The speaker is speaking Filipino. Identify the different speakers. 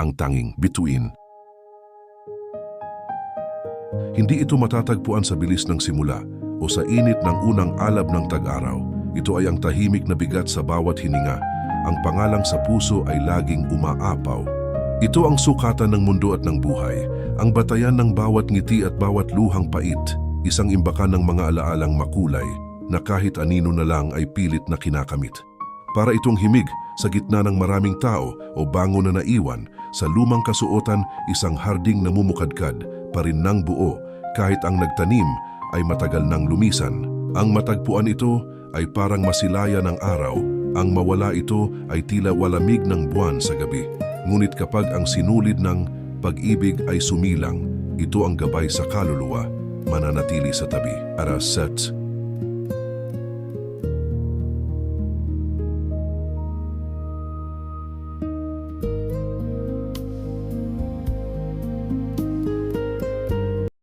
Speaker 1: ang tanging bituin. Hindi ito matatagpuan sa bilis ng simula o sa init ng unang alab ng tag-araw. Ito ay ang tahimik na bigat sa bawat hininga. Ang pangalang sa puso ay laging umaapaw. Ito ang sukatan ng mundo at ng buhay, ang batayan ng bawat ngiti at bawat luhang pait, isang imbakan ng mga alaalang makulay na kahit anino na lang ay pilit na kinakamit. Para itong himig sa gitna ng maraming tao o bango na naiwan, sa lumang kasuotan isang harding namumukadkad pa rin ng buo kahit ang nagtanim ay matagal nang lumisan. Ang matagpuan ito ay parang masilaya ng araw, ang mawala ito ay tila walamig ng buwan sa gabi. Ngunit kapag ang sinulid ng pag-ibig ay sumilang, ito ang gabay sa kaluluwa, mananatili sa tabi. Araset